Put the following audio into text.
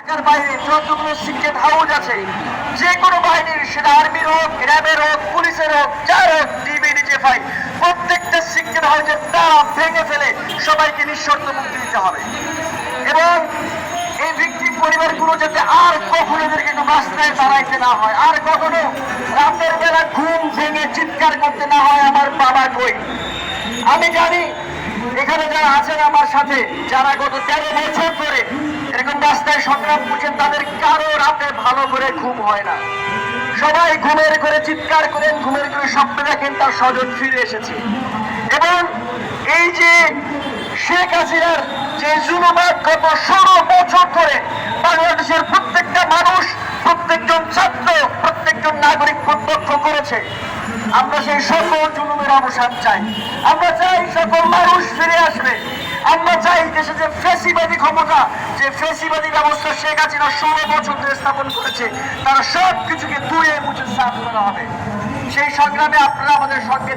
ঢাকার বাইরে যতগুলো সিক্রেট হাউস আছে, যে কোনো বাহিনীর, সেটা আর্মির হোক, র্যাবের হোক, পুলিশের হোক, যার হোক, ডিবি, ডিজিএফআই, প্রত্যেকটা সিক্রেট হাউসের তালা ভেঙে ফেলে সবাইকে নিঃশর্ত মুক্তি দিতে হবে। এবং এই ভিকটিম পরিবারগুলো যাতে আর কখনো এদেরকে রাস্তায় দাঁড়াইতে না হয়, আর কখনো রাতের বেলা ঘুম ভেঙে চিৎকার করতে না হয়, আমার বাবা কই। আমি জানি এখানে যারা আছেন আমার সাথে, যারা গত 13 বছর ধরে এরকম রাস্তায় সংগ্রাম করছেন, তাদের কারো রাতে ভালো করে ঘুম হয় না। সবাই ঘুমের করে চিৎকার করেন, ঘুমের করে স্বপ্ন দেখেন তার স্বজন ফিরে এসেছে। এবং এই যে শেখ হাসিনার যে জুলুমাত গত 16 বছর ধরে বাংলাদেশের প্রত্যেকটা মানুষ, প্রত্যেকজন ছাত্র, প্রত্যেকজন নাগরিক প্রত্যক্ষ করেছে, আমরা সেই সকল জুলুমের অবসান চাই। আমরা চাই সকল মানুষ ফিরে আসবে। আমরা চাই দেশে যে ফ্যাসিবাদী ক্ষমতা, যে ফ্যাসিবাদী ব্যবস্থা শেখ হাসিনা 16 বছর ধরে স্থাপন করেছে, তারা সব কিছুকে ধুয়ে মুছে সাফ করা হবে। সেই সংগ্রামে আপনারা আমাদের সঙ্গে